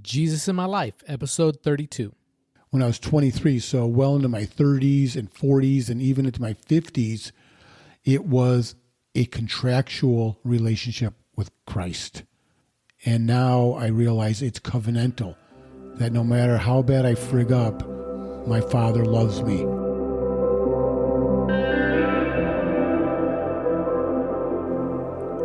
Jesus in My Life, episode 32. When I was 23, so well into my 30s and 40s and even into my 50s, it was a contractual relationship with Christ. And now I realize it's covenantal, that no matter how bad I frig up, my Father loves me.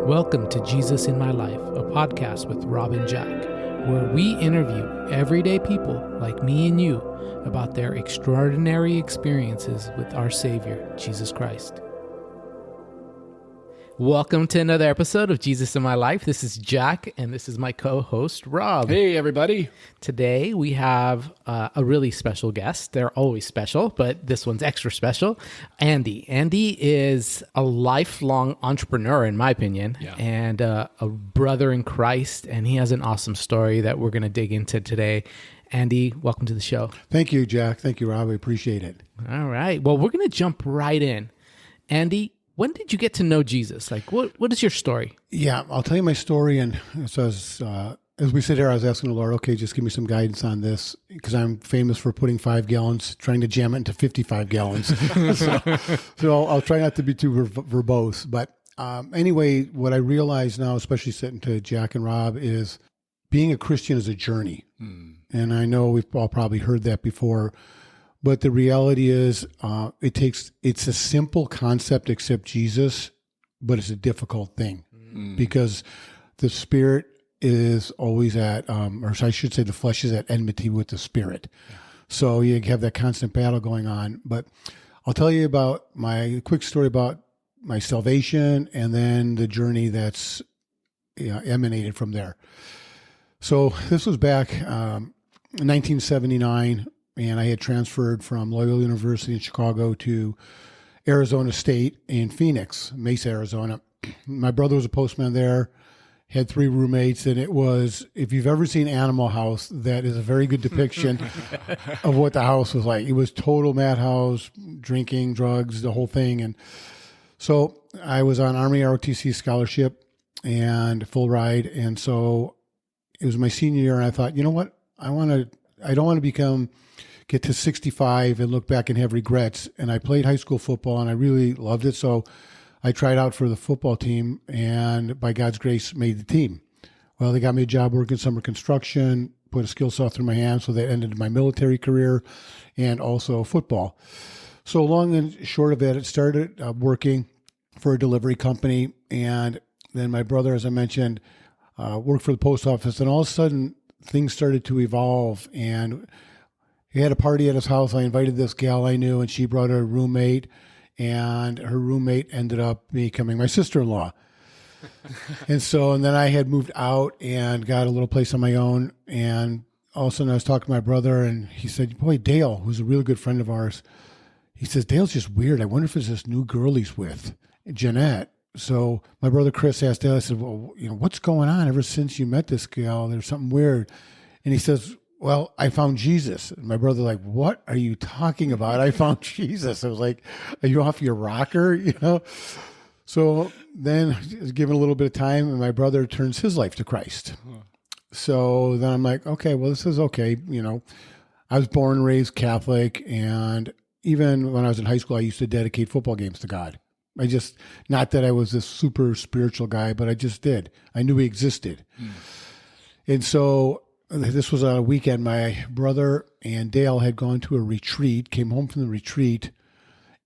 Welcome to Jesus in My Life, a podcast with Rob and Jack, where we interview everyday people like me and you about their extraordinary experiences with our Savior, Jesus Christ. Welcome to another episode of Jesus in My Life. This is Jack, and this is my co-host, Rob. Hey, everybody. Today, we have a really special guest. They're always special, but this one's extra special. Andy. Andy is a lifelong entrepreneur, in my opinion, and a brother in Christ, and he has an awesome story that we're going to dig into today. Andy, welcome to the show. Thank you, Jack. Thank you, Rob. I appreciate it. All right. Well, we're going to jump right in. Andy, when did you get to know Jesus? Like, what is your story? Yeah, I'll tell you my story. And so as we sit here, I was asking the Lord, okay, just give me some guidance on this, because I'm famous for putting 5 gallons, trying to jam it into 55 gallons. so I'll try not to be too verbose. But anyway, what I realize now, especially sitting to Jack and Rob, is being a Christian is a journey. And I know we've all probably heard that before. But the reality is, it's a simple concept, accept Jesus, but it's a difficult thing because the spirit is always at, or I should say the flesh is at enmity with the spirit. Yeah. So you have that constant battle going on. But I'll tell you about my quick story about my salvation and then the journey that's emanated from there. So this was back in 1979. And I had transferred from Loyola University in Chicago to Arizona State in Phoenix, Mesa, Arizona. My brother was a postman there, had 3 roommates, and it was, if you've ever seen Animal House, that is a very good depiction of what the house was like. It was total madhouse, drinking, drugs, the whole thing. And so I was on Army ROTC scholarship and full ride. And so it was my senior year, and I thought, you know what? I don't want to get to 65 and look back and have regrets. And I played high school football and I really loved it. So I tried out for the football team and by God's grace made the team. Well, they got me a job working summer construction, put a skill saw through my hands. So that ended my military career and also football. So long and short of it, it started working for a delivery company. And then my brother, as I mentioned, worked for the post office. And all of a sudden things started to evolve, and he had a party at his house. I invited this gal I knew, and she brought her roommate, and her roommate ended up becoming my sister-in-law. and then I had moved out and got a little place on my own, and all of a sudden I was talking to my brother, and he said, boy, Dale, who's a really good friend of ours, he says, Dale's just weird. I wonder if it's this new girl he's with, Jeanette. So my brother Chris asked Dale, I said, well, what's going on ever since you met this gal? There's something weird. And he says, well, I found Jesus. And my brother like, what are you talking about? I found Jesus. I was like, are you off your rocker? So then given a little bit of time, and my brother turns his life to Christ. So then I'm like, okay, well, this is okay. I was born and raised Catholic. And even when I was in high school, I used to dedicate football games to God. Not that I was this super spiritual guy, but I just did. I knew he existed. And so this was on a weekend. My brother and Dale had gone to a retreat, came home from the retreat,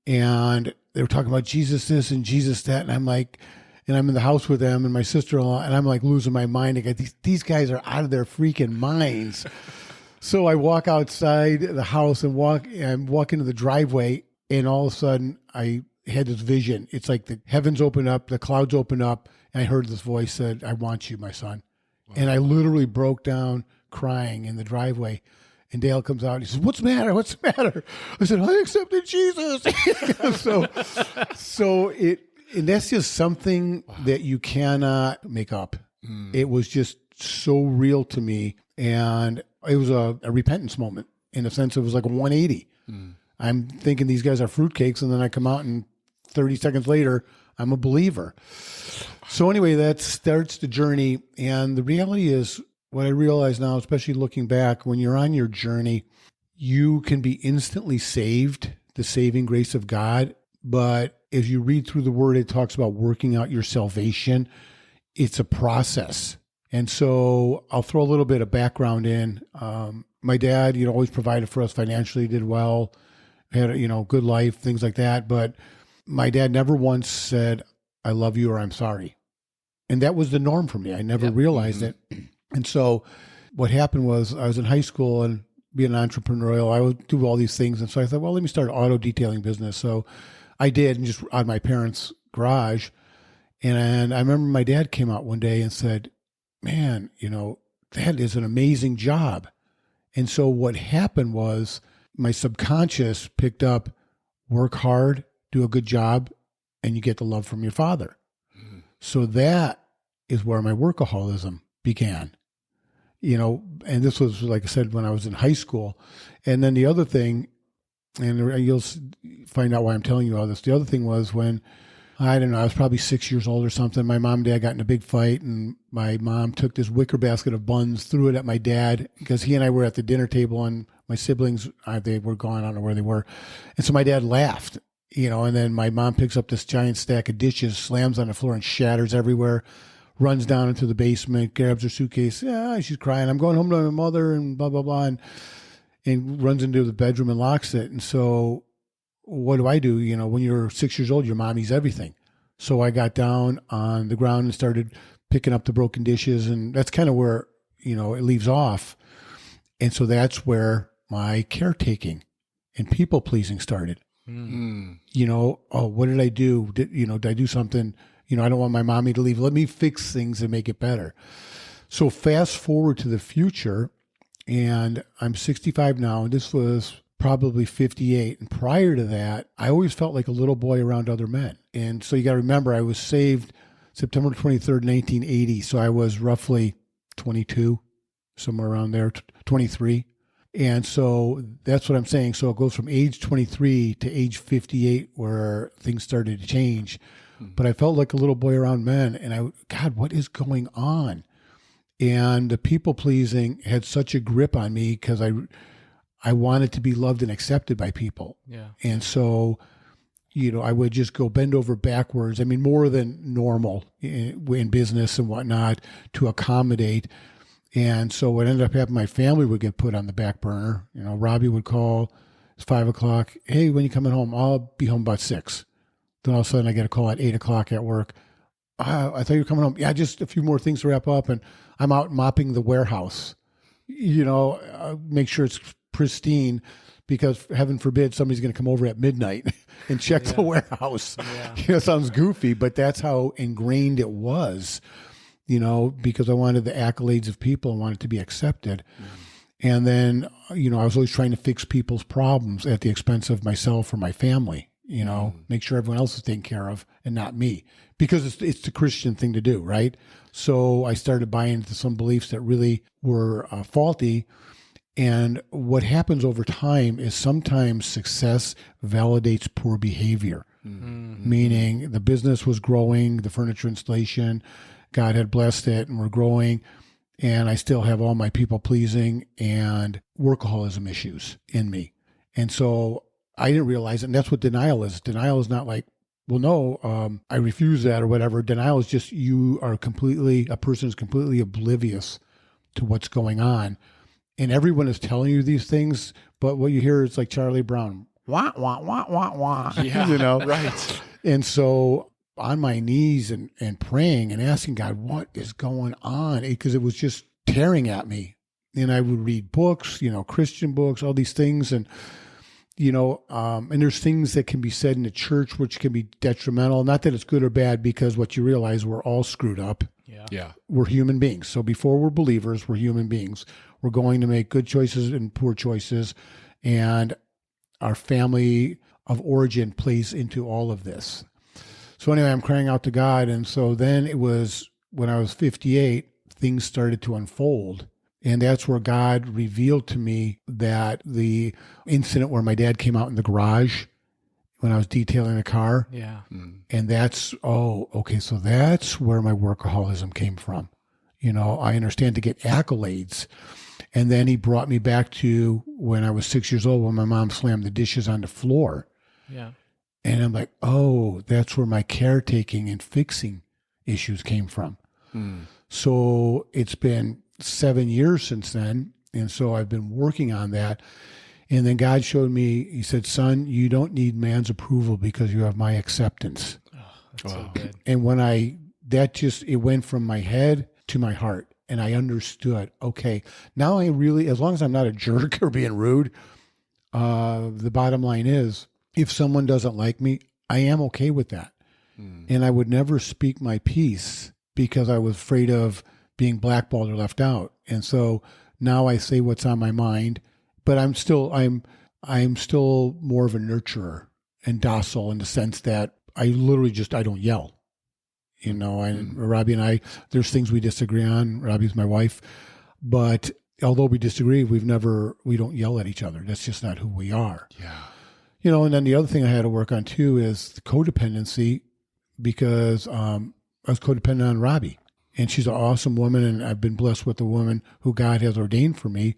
and they were talking about Jesus this and Jesus that. And I'm like, and I'm in the house with them and my sister-in-law, and I'm like losing my mind. I got these guys are out of their freaking minds. So I walk outside the house and walk into the driveway, and all of a sudden I had this vision. It's like the heavens open up, the clouds open up, and I heard this voice said, I want you, my son. Wow. And I literally broke down crying in the driveway. And Dale comes out and he says, what's the matter? What's the matter? I said, I accepted Jesus. And that's just something that you cannot make up. It was just so real to me. And it was a repentance moment. In a sense, it was like a 180. I'm thinking these guys are fruitcakes, and then I come out and 30 seconds later, I'm a believer. So anyway, that starts the journey. And the reality is, what I realize now, especially looking back, when you're on your journey, you can be instantly saved, the saving grace of God. But as you read through the word, it talks about working out your salvation. It's a process. And so I'll throw a little bit of background in. My dad, always provided for us financially, did well, had a, good life, things like that. But my dad never once said, I love you or I'm sorry. And that was the norm for me. I never realized it. And so what happened was I was in high school and being entrepreneurial, I would do all these things. And so I thought, well, let me start an auto detailing business. So I did, and just out of my parents' garage. And I remember my dad came out one day and said, man, that is an amazing job. And so what happened was my subconscious picked up, work hard, do a good job, and you get the love from your father. So that is where my workaholism began. And this was, like I said, when I was in high school. And then the other thing, and you'll find out why I'm telling you all this. The other thing was when, I don't know, I was probably 6 years old or something. My mom and dad got in a big fight, and my mom took this wicker basket of buns, threw it at my dad, because he and I were at the dinner table, and my siblings, they were gone. I don't know where they were. And so my dad laughed, and then my mom picks up this giant stack of dishes, slams on the floor and shatters everywhere, runs down into the basement, grabs her suitcase. Yeah, she's crying. I'm going home to my mother and blah, blah, blah. And runs into the bedroom and locks it. And so what do? When you're 6 years old, your mommy's everything. So I got down on the ground and started picking up the broken dishes. And that's kind of where, it leaves off. And so that's where my caretaking and people pleasing started. What did I do? Did I do something? I don't want my mommy to leave. Let me fix things and make it better. So fast forward to the future, and I'm 65 now, and this was probably 58. And prior to that, I always felt like a little boy around other men. And so you got to remember, I was saved September 23rd, 1980. So I was roughly 22, somewhere around there, 23. And so that's what I'm saying. So it goes from age 23 to age 58 where things started to change. But I felt like a little boy around men. And God, what is going on? And the people pleasing had such a grip on me because I wanted to be loved and accepted by people. Yeah. And so, I would just go bend over backwards. I mean, more than normal in business and whatnot to accommodate. And so what ended up happening, my family would get put on the back burner. Robbie would call, it's 5 o'clock. Hey, when you coming home? I'll be home about 6. Then all of a sudden I get a call at 8 o'clock at work. I thought you were coming home. Yeah, just a few more things to wrap up. And I'm out mopping the warehouse, make sure it's pristine because heaven forbid somebody's going to come over at midnight and check the warehouse. Yeah. Sounds goofy, but that's how ingrained it was. Because I wanted the accolades of people and wanted to be accepted. And then, I was always trying to fix people's problems at the expense of myself or my family, make sure everyone else is taken care of and not me, because it's the Christian thing to do, right? So I started buying into some beliefs that really were faulty. And what happens over time is sometimes success validates poor behavior, meaning the business was growing, the furniture installation, God had blessed it and we're growing, and I still have all my people pleasing and workaholism issues in me. And so I didn't realize it. And that's what denial is. Denial is not like, well, no, I refuse that or whatever. Denial is just a person is completely oblivious to what's going on. And everyone is telling you these things, but what you hear is like Charlie Brown, wah, wah, wah, wah, wah. Yeah, right. And so on my knees and praying and asking God, what is going on? Because it was just tearing at me. And I would read books, Christian books, all these things. And, and there's things that can be said in the church which can be detrimental. Not that it's good or bad, because what you realize, we're all screwed up. Yeah. We're human beings. So before we're believers, we're human beings. We're going to make good choices and poor choices. And our family of origin plays into all of this. So anyway, I'm crying out to God. And so then it was when I was 58, things started to unfold. And that's where God revealed to me that the incident where my dad came out in the garage when I was detailing a car. Yeah. And that's, okay, so that's where my workaholism came from. I understand to get accolades. And then he brought me back to when I was 6 years old, when my mom slammed the dishes on the floor. Yeah. And I'm like, oh, that's where my caretaking and fixing issues came from. So it's been 7 years since then. And so I've been working on that. And then God showed me, he said, son, you don't need man's approval because you have my acceptance. Oh, that's so good. And when it went from my head to my heart. And I understood, okay, now I really, as long as I'm not a jerk or being rude, the bottom line is, if someone doesn't like me, I am okay with that. And I would never speak my piece because I was afraid of being blackballed or left out. And so now I say what's on my mind, but I'm still more of a nurturer and docile in the sense that I don't yell. Robbie and I, there's things we disagree on. Robbie's my wife, but although we disagree, we don't yell at each other. That's just not who we are. Yeah. And then the other thing I had to work on too is the codependency, because I was codependent on Robbie, and she's an awesome woman, and I've been blessed with a woman who God has ordained for me.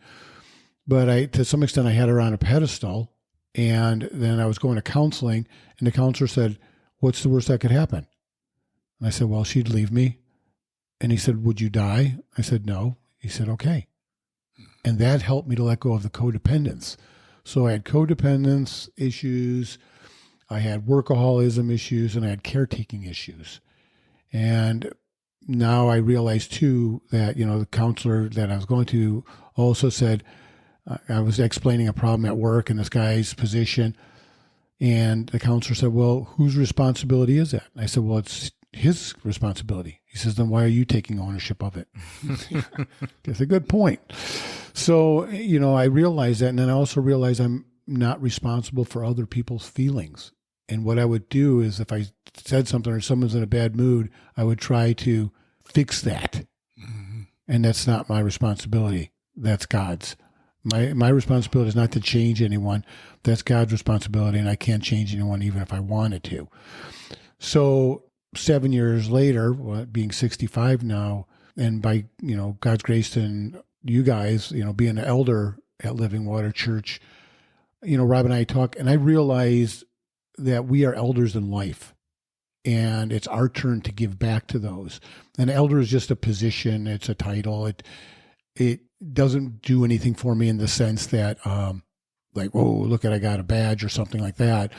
But to some extent, I had her on a pedestal, and then I was going to counseling, and the counselor said, "What's the worst that could happen?" And I said, well, she'd leave me. And he said, would you die? I said, no. He said, okay. And that helped me to let go of the codependence. So I had codependence issues, I had workaholism issues, and I had caretaking issues. And now I realize too that, the counselor that I was going to also said, I was explaining a problem at work in this guy's position. And the counselor said, well, whose responsibility is that? And I said, well, it's his responsibility. He says, then why are you taking ownership of it? That's a good point. So, I realized that. And then I also realized I'm not responsible for other people's feelings. And what I would do is if I said something or someone's in a bad mood, I would try to fix that. And that's not my responsibility. That's God's. My responsibility is not to change anyone. That's God's responsibility. And I can't change anyone even if I wanted to. So 7 years later, being 65 now, and by, God's grace and you guys, being an elder at Living Water Church, Rob and I talk, and I realize that we are elders in life, and it's our turn to give back to those. An elder is just a position. It's a title. It doesn't do anything for me in the sense that, like, oh, look I got a badge or something like that.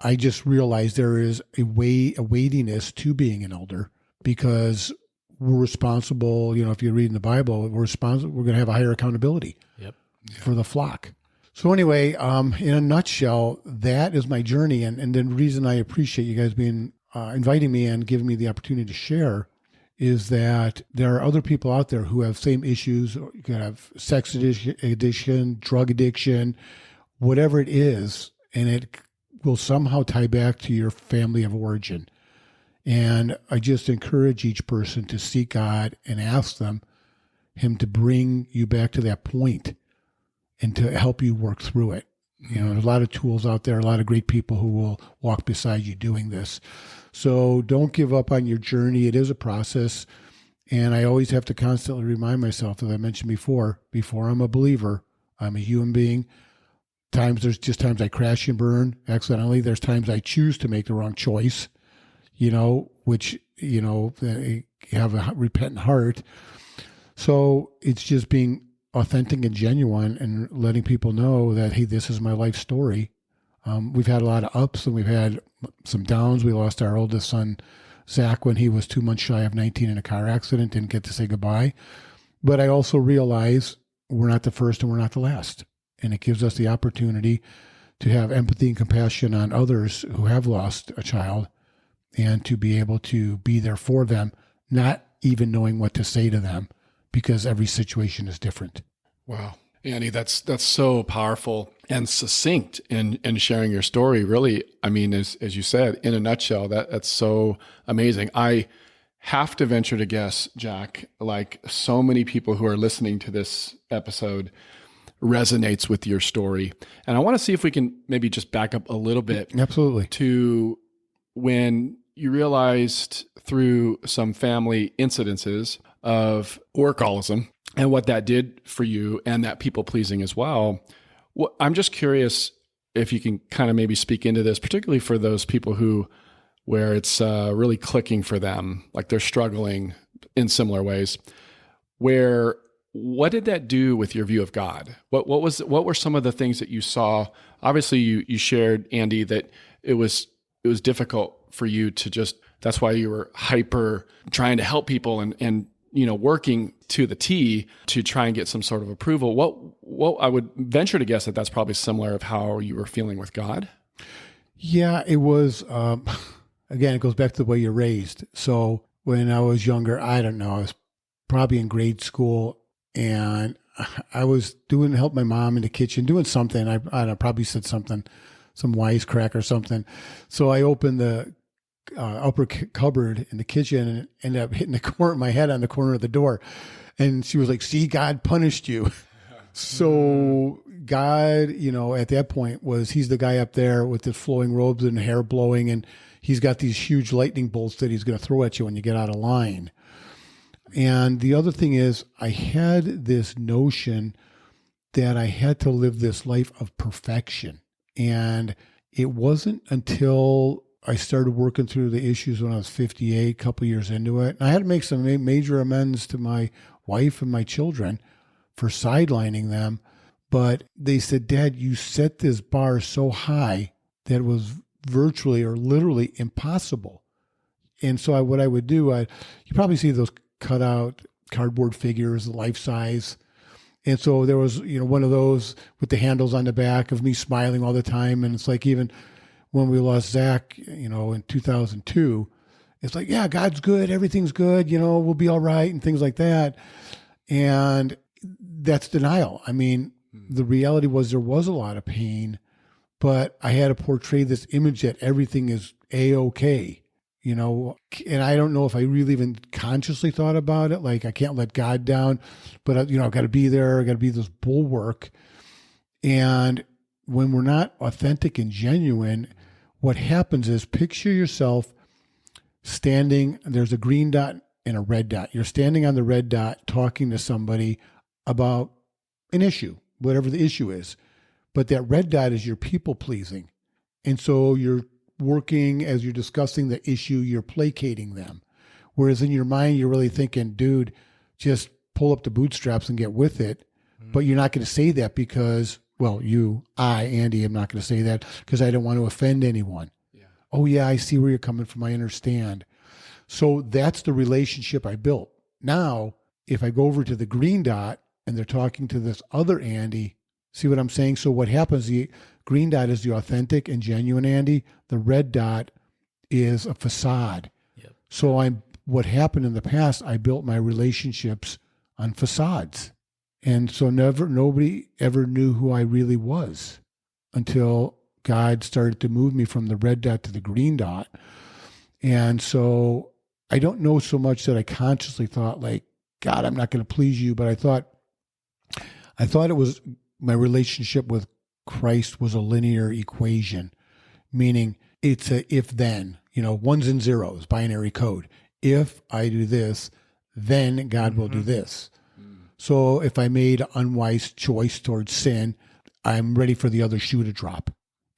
I just realized there is a weightiness to being an elder, because we're responsible. If you read in the Bible, we're responsible. We're going to have a higher accountability for the flock. So anyway, in a nutshell, that is my journey. And the reason I appreciate you guys being inviting me and giving me the opportunity to share is that there are other people out there who have same issues. You could have sex addiction, drug addiction, whatever it is, and it will somehow tie back to your family of origin. And I just encourage each person to seek God and ask him to bring you back to that point and to help you work through it. There's a lot of tools out there, a lot of great people who will walk beside you doing this. So don't give up on your journey. It is a process. And I always have to constantly remind myself, as I mentioned before I'm a believer, I'm a human being. There's just times I crash and burn accidentally. There's times I choose to make the wrong choice, which, have a repentant heart. So it's just being authentic and genuine and letting people know that, hey, this is my life story. We've had a lot of ups and we've had some downs. We lost our oldest son, Zach, when he was 2 months shy of 19 in a car accident, didn't get to say goodbye. But I also realize we're not the first and we're not the last. And it gives us the opportunity to have empathy and compassion on others who have lost a child, and to be able to be there for them, not even knowing what to say to them, because every situation is different. Wow. Andy, that's so powerful and succinct in sharing your story. Really, I mean, as you said, in a nutshell, that's so amazing. I have to venture to guess, Jack, like so many people who are listening to this episode, resonates with your story. And I want to see if we can maybe just back up a little bit. Absolutely. To when you realized through some family incidences of workaholism and what that did for you and that people pleasing as well. I'm just curious if you can kind of maybe speak into this, particularly for those people where it's really clicking for them, like they're struggling in similar ways. What did that do with your view of God? What were some of the things that you saw? Obviously, you shared, Andy, that it was difficult for you to just. That's why you were hyper trying to help people and working to the T to try and get some sort of approval. What I would venture to guess that's probably similar of how you were feeling with God. Yeah, it was. Again, it goes back to the way you're raised. So when I was younger, I don't know, I was probably in grade school, and I was help my mom in the kitchen, doing something. I don't know, probably said something, some wisecrack or something. So I opened the upper cupboard in the kitchen and ended up hitting my head on the corner of the door. And she was like, "See, God punished you." So God, at that point he's the guy up there with the flowing robes and hair blowing, and he's got these huge lightning bolts that he's going to throw at you when you get out of line. And the other thing is, I had this notion that I had to live this life of perfection. And it wasn't until I started working through the issues when I was 58, a couple of years into it. And I had to make some major amends to my wife and my children for sidelining them. But they said, "Dad, you set this bar so high that it was virtually or literally impossible." And so what I would do, you probably see those cut out cardboard figures, life size. And so there was, one of those with the handles on the back of me smiling all the time. And it's like, even when we lost Zach, in 2002, it's like, yeah, God's good. Everything's good. We'll be all right and things like that. And that's denial. I mean, the reality was there was a lot of pain, but I had to portray this image that everything is A-okay, and I don't know if I really even consciously thought about it. Like, I can't let God down, but I've got to be there. I got to be this bulwark. And when we're not authentic and genuine, what happens is, picture yourself standing, there's a green dot and a red dot. You're standing on the red dot talking to somebody about an issue, whatever the issue is. But that red dot is your people pleasing. And so you're working, as you're discussing the issue, you're placating them. Whereas in your mind, you're really thinking, dude, just pull up the bootstraps and get with it. Mm-hmm. But you're not going to say that because, Andy, I'm not going to say that because I don't want to offend anyone. Yeah. Oh yeah, I see where you're coming from. I understand. So that's the relationship I built. Now, if I go over to the green dot and they're talking to this other Andy, see what I'm saying? So what happens, the green dot is the authentic and genuine Andy. The red dot is a facade. Yep. So what happened in the past, I built my relationships on facades. And so nobody ever knew who I really was until God started to move me from the red dot to the green dot. And so I don't know so much that I consciously thought, like, God, I'm not going to please you. But I thought it was, my relationship with Christ was a linear equation, meaning it's a if-then, ones and zeros, binary code. If I do this, then God will do this. So if I made an unwise choice towards sin, I'm ready for the other shoe to drop.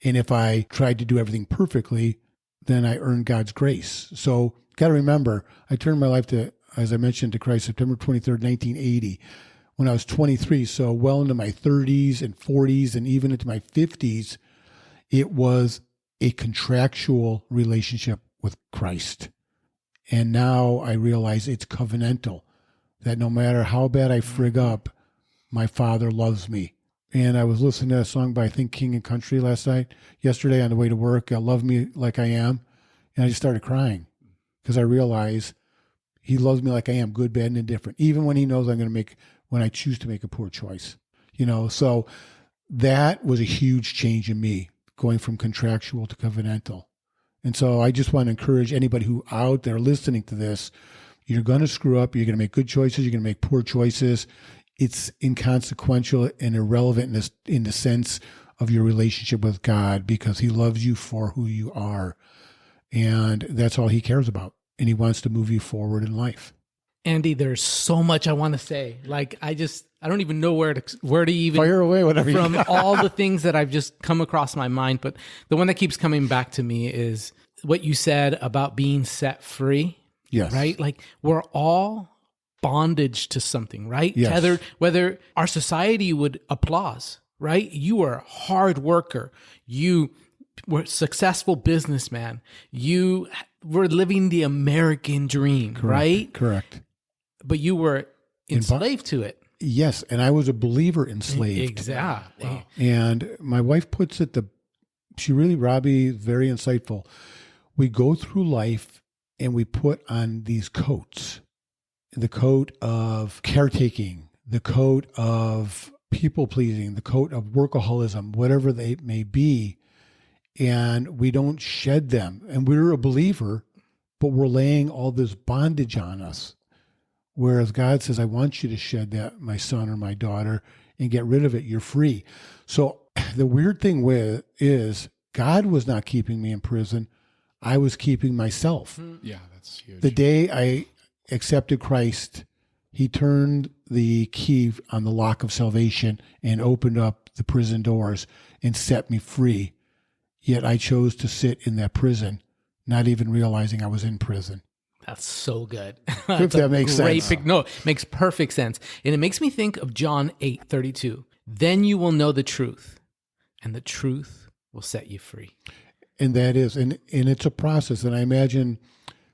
And if I tried to do everything perfectly, then I earned God's grace. So got to remember, I turned my life to, as I mentioned, to Christ September 23rd, 1980. When I was 23, so well into my 30s and 40s and even into my 50s, it was a contractual relationship with Christ. And now I realize it's covenantal, that no matter how bad I frig up, my Father loves me. And I was listening to a song by, I think, King and Country yesterday on the way to work, Love Me Like I Am. And I just started crying because I realized he loves me like I am, good, bad, and indifferent, even when he knows when I choose to make a poor choice, so that was a huge change in me, going from contractual to covenantal. And so I just want to encourage anybody who out there listening to this, you're going to screw up. You're going to make good choices. You're going to make poor choices. It's inconsequential and irrelevant in the sense of your relationship with God, because he loves you for who you are. And that's all he cares about. And he wants to move you forward in life. Andy, there's so much I want to say. Like, I don't even know where to even Fire away, whatever. From all the things that I've just come across my mind. But the one that keeps coming back to me is what you said about being set free. Yes. Right? Like, we're all bondage to something, right? Yes. Tethered, whether our society would applaud, right? You were a hard worker. You were a successful businessman. You were living the American dream, right? Correct. But you were enslaved to it. Yes, and I was a believer enslaved. Exactly. Wow. And my wife puts it, she really, Robbie, very insightful. We go through life and we put on these coats, the coat of caretaking, the coat of people pleasing, the coat of workaholism, whatever they may be, and we don't shed them. And we're a believer, but we're laying all this bondage on us. Whereas God says, I want you to shed that, my son or my daughter, and get rid of it. You're free. So the weird thing is God was not keeping me in prison. I was keeping myself. Yeah, that's huge. The day I accepted Christ, he turned the key on the lock of salvation and opened up the prison doors and set me free. Yet I chose to sit in that prison, not even realizing I was in prison. That's so good. If that makes sense. No, it makes perfect sense. And it makes me think of John 8:32. Then you will know the truth, and the truth will set you free. And that is, and it's a process. And I imagine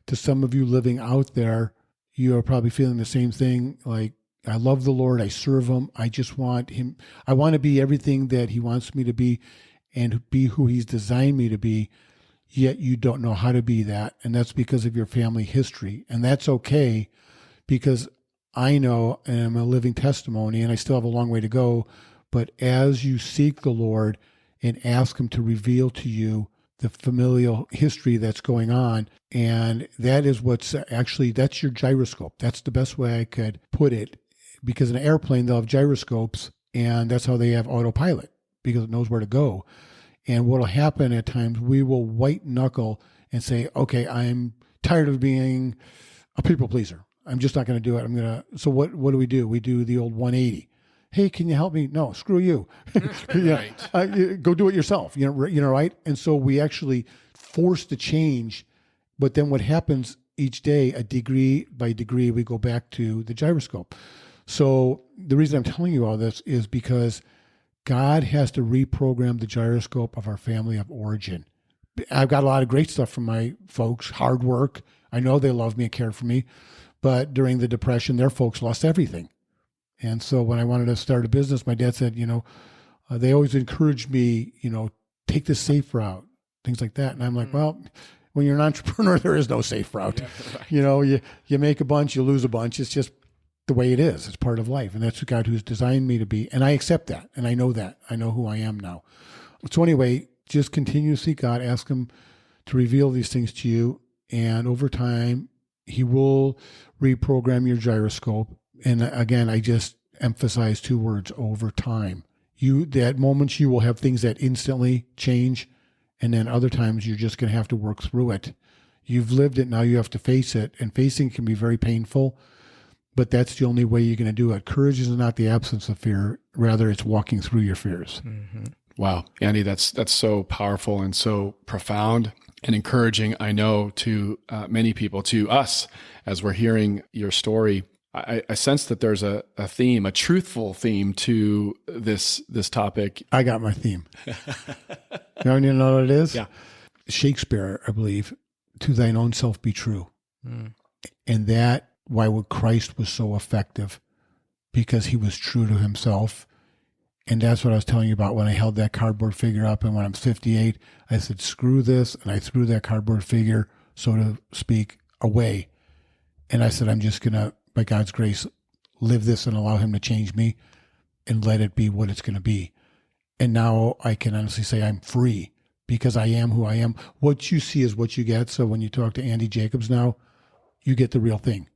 to some of you living out there, you are probably feeling the same thing. Like, I love the Lord. I serve him. I just want him. I want to be everything that he wants me to be and be who he's designed me to be. Yet you don't know how to be that. And that's because of your family history. And that's okay, because I know, and I'm a living testimony, and I still have a long way to go. But as you seek the Lord and ask him to reveal to you the familial history that's going on, and that is what's actually, that's your gyroscope. That's the best way I could put it, because in an airplane, they'll have gyroscopes, and that's how they have autopilot, because it knows where to go. And what will happen at times, we will white knuckle and say, okay, I'm tired of being a people pleaser. I'm just not going to do it. So what do? We do the old 180. Hey, can you help me? No, screw you. Right. Go do it yourself. Right? And so we actually force the change. But then what happens each day, a degree by degree, we go back to the gyroscope. So the reason I'm telling you all this is because God has to reprogram the gyroscope of our family of origin. I've got a lot of great stuff from my folks, hard work. I know they love me and care for me. But during the Depression, their folks lost everything. And so when I wanted to start a business, my dad said, they always encouraged me, take the safe route, things like that. And I'm like, well, when you're an entrepreneur, there is no safe route. Yeah, right. You make a bunch, you lose a bunch. It's just the way it is. It's part of life. And that's the God who's designed me to be. And I accept that. And I know that. I know who I am now. So anyway, just continue to seek God, ask him to reveal these things to you. And over time, he will reprogram your gyroscope. And again, I just emphasize two words: over time. At moments you will have things that instantly change. And then other times you're just going to have to work through it. You've lived it. Now you have to face it. And facing can be very painful. But that's the only way you're going to do it. Courage is not the absence of fear. Rather, it's walking through your fears. Mm-hmm. Wow. Andy, that's so powerful and so profound and encouraging, I know, to many people, to us, as we're hearing your story. I sense that there's a theme, a truthful theme to this topic. I got my theme. You know what it is? Yeah. Shakespeare, I believe, to thine own self be true. And that, why Christ was so effective, because he was true to himself. And that's what I was telling you about when I held that cardboard figure up. And when I'm 58, I said, screw this. And I threw that cardboard figure, so to speak, away. And I said, I'm just going to, by God's grace, live this and allow him to change me and let it be what it's going to be. And now I can honestly say I'm free, because I am who I am. What you see is what you get. So when you talk to Andy Jacobs now, you get the real thing.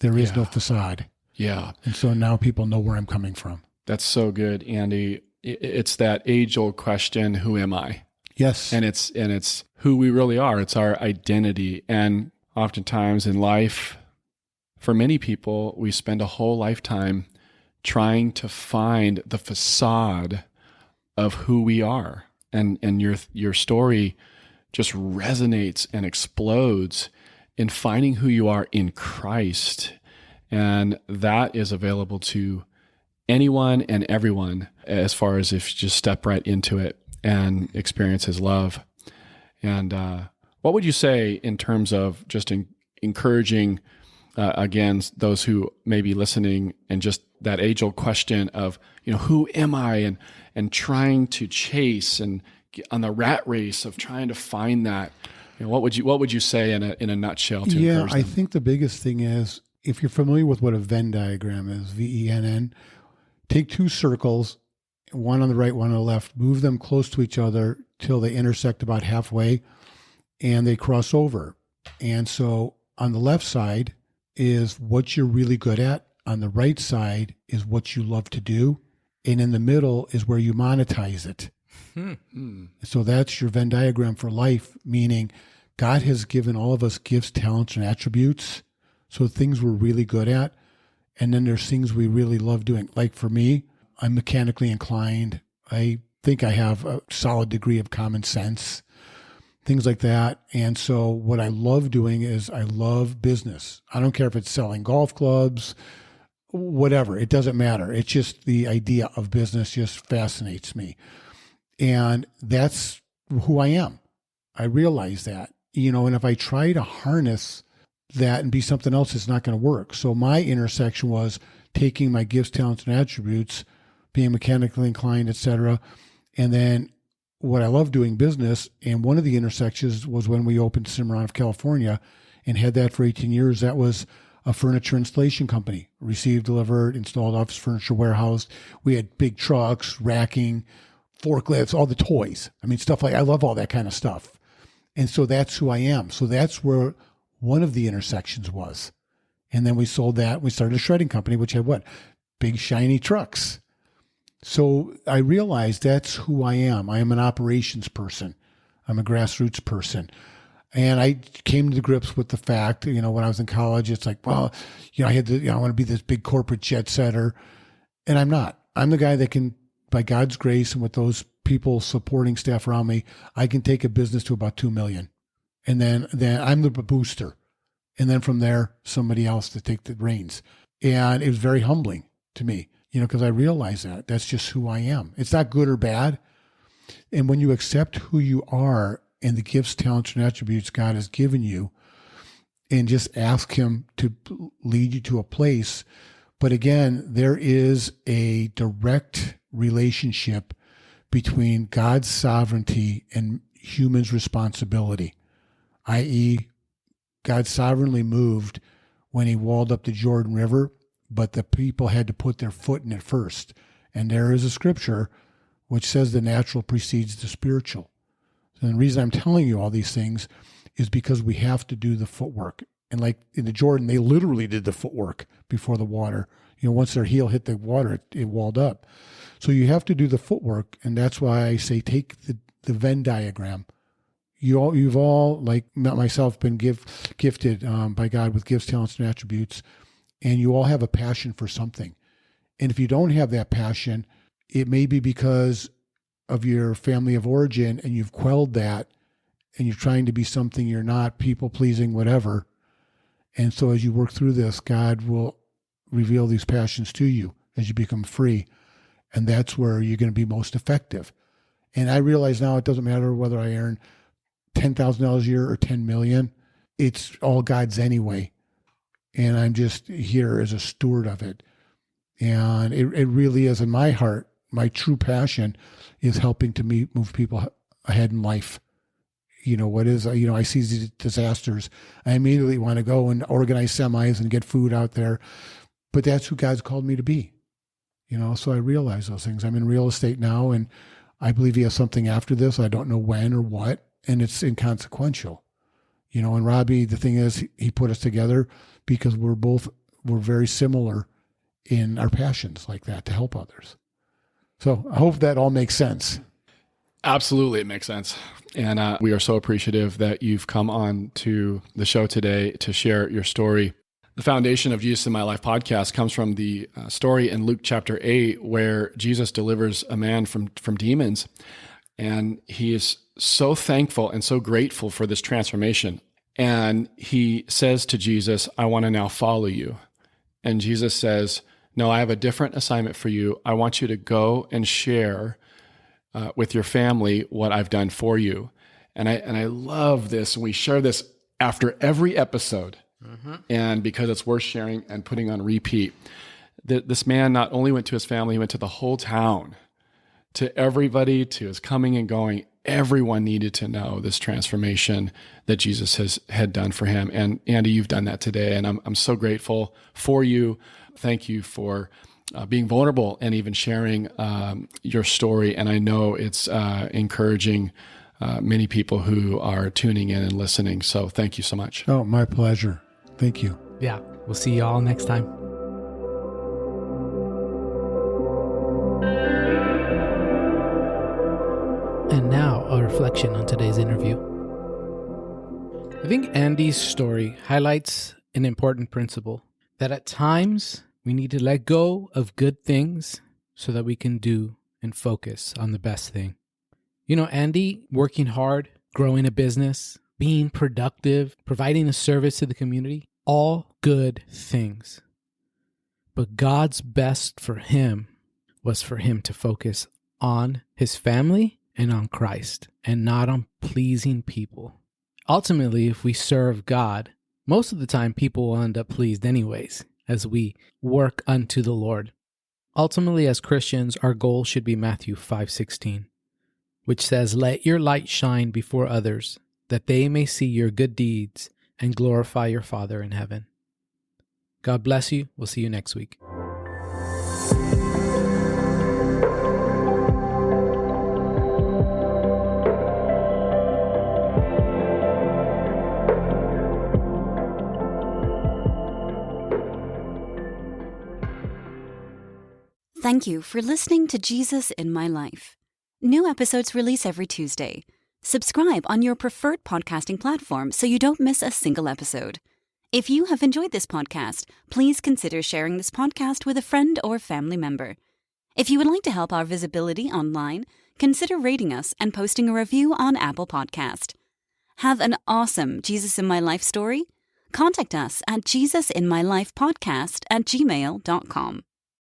There is no facade. Yeah. And so now people know where I'm coming from. That's so good, Andy. It's that age-old question, who am I? Yes. And it's who we really are. It's our identity. And oftentimes in life, for many people, we spend a whole lifetime trying to find the facade of who we are. And your story just resonates and explodes in finding who you are in Christ. And that is available to anyone and everyone, as far as if you just step right into it and experience his love. And what would you say in terms of just encouraging, again, those who may be listening, and just that age-old question of, who am I, and trying to chase and get on the rat race of trying to find that? What would you say in a nutshell to encourage them? I think the biggest thing is, if you're familiar with what a Venn diagram is, VENN, take two circles, one on the right, one on the left, move them close to each other till they intersect about halfway, and they cross over. And so on the left side is what you're really good at. On the right side is what you love to do. And in the middle is where you monetize it. So that's your Venn diagram for life, meaning God has given all of us gifts, talents, and attributes. So things we're really good at. And then there's things we really love doing. Like for me, I'm mechanically inclined. I think I have a solid degree of common sense, things like that. And so what I love doing is I love business. I don't care if it's selling golf clubs, whatever. It doesn't matter. It's just the idea of business just fascinates me. And that's who I am. I realize that, and if I try to harness that and be something else, it's not going to work. So my intersection was taking my gifts, talents, and attributes, being mechanically inclined, etc. And then what I love doing, business. And one of the intersections was when we opened Cimarron of California and had that for 18 years. That was a furniture installation company, received, delivered, installed office furniture, warehoused. We had big trucks, racking, forklifts, all the toys. I mean, stuff like, I love all that kind of stuff. And so that's who I am. So that's where one of the intersections was. And then we sold that. We started a shredding company, which had what? Big, shiny trucks. So I realized that's who I am. I am an operations person. I'm a grassroots person. And I came to grips with the fact, when I was in college, it's like, well, I had to, I want to be this big corporate jet setter. And I'm not. I'm the guy that can, by God's grace and with those people supporting staff around me, I can take a business to about 2 million. And then I'm the booster. And then from there, somebody else to take the reins. And it was very humbling to me, because I realized that's just who I am. It's not good or bad. And when you accept who you are and the gifts, talents, and attributes God has given you, and just ask him to lead you to a place. But again, there is a direct relationship between God's sovereignty and humans' responsibility, i.e., God sovereignly moved when he walled up the Jordan River, but the people had to put their foot in it first. And there is a scripture which says the natural precedes the spiritual. And the reason I'm telling you all these things is because we have to do the footwork. And like in the Jordan, they literally did the footwork before the water. Once their heel hit the water, it walled up. So you have to do the footwork. And that's why I say take the Venn diagram. You've all, like myself, been gifted by God with gifts, talents, and attributes. And you all have a passion for something. And if you don't have that passion, it may be because of your family of origin and you've quelled that and you're trying to be something you're not, people pleasing, whatever. And so as you work through this, God will reveal these passions to you as you become free. And that's where you're going to be most effective. And I realize now it doesn't matter whether I earn $10,000 a year or 10 million. It's all God's anyway. And I'm just here as a steward of it. And it really is in my heart. My true passion is helping to move people ahead in life. I see these disasters. I immediately want to go and organize semis and get food out there. But that's who God's called me to be. So I realize those things. I'm in real estate now, and I believe he has something after this. I don't know when or what, and it's inconsequential. And Robbie, the thing is, he put us together because we're very similar in our passions like that to help others. So I hope that all makes sense. Absolutely, it makes sense. And we are so appreciative that you've come on to the show today to share your story. The foundation of Jesus in My Life podcast comes from the story in Luke chapter 8, where Jesus delivers a man from demons. And he is so thankful and so grateful for this transformation. And he says to Jesus, I want to now follow you. And Jesus says, no, I have a different assignment for you. I want you to go and share with your family what I've done for you. And I love this. We share this after every episode. And because it's worth sharing and putting on repeat, this man not only went to his family, he went to the whole town, to everybody, to his coming and going. Everyone needed to know this transformation that Jesus had done for him. And Andy, you've done that today, and I'm so grateful for you. Thank you for being vulnerable and even sharing your story. And I know it's encouraging many people who are tuning in and listening. So thank you so much. Oh, my pleasure. Thank you. Yeah. We'll see you all next time. And now a reflection on today's interview. I think Andy's story highlights an important principle, that at times we need to let go of good things so that we can do and focus on the best thing. You know, Andy, working hard, growing a business, being productive, providing a service to the community, all good things. But God's best for him was for him to focus on his family and on Christ, and not on pleasing people. Ultimately, if we serve God, most of the time people will end up pleased anyways, as we work unto the Lord. Ultimately, as Christians, our goal should be Matthew 5:16, which says, "Let your light shine before others, that they may see your good deeds and glorify your Father in heaven." God bless you. We'll see you next week. Thank you for listening to Jesus in My Life. New episodes release every Tuesday. Subscribe on your preferred podcasting platform so you don't miss a single episode. If you have enjoyed this podcast, please consider sharing this podcast with a friend or family member. If you would like to help our visibility online, consider rating us and posting a review on Apple Podcast. Have an awesome Jesus in My Life story? Contact us at jesusinmylifepodcast@gmail.com.